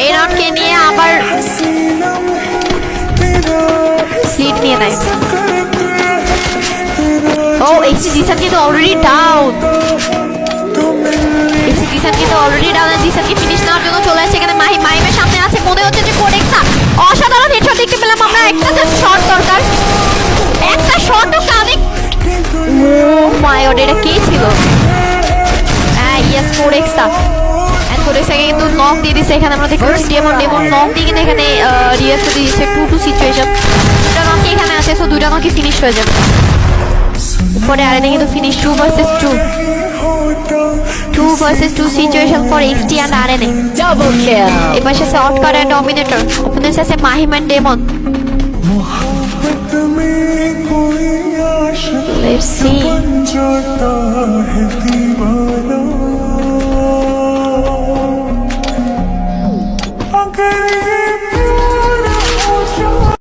এই রাউন্ডকে নিয়ে আবার লিড নিয়ে নেয়। ও এক্সি জিসান কিন্তু অলরেডি ডাউন। এক্সি জিসান কিন্তু অলরেডি ডাউন। জিসানকে ফিনিশ নেওয়ার জন্য চলে আসছে এখানে মাহিম। মাহিমের সামনে আছে, মনে হচ্ছে যে কোডেক্সা। অসাধারণ হেডশট দেখতে পেলাম আমরা। একটা জাস্ট শট দরকার, একটা শটও কানেক্ট। ও মাই গড, এটা কে ছিল? হ্যাঁ ইয়েস, কোডেক্সা। এন্ড কোডেক্সাকে কিন্তু নক দিয়ে দিচ্ছে এখানে আমরা দেখতে পাচ্ছি। ডেমন নক দিয়ে কিন্তু এখানে রিয়াক্ট করে দিচ্ছে 2-2 সিচুয়েশন। দুটা নকই এখানে আছে, সো দুটা নকই ফিনিশ হয়ে যাবে। উপরে আরেনে কিন্তু finish 2 versus 2 situation for XT and RNA. Double kill. এবার আছে অটকার অ্যান্ড ডমিনেটর। অপোনেন্টস আছে Mahim and Demon. Let's C.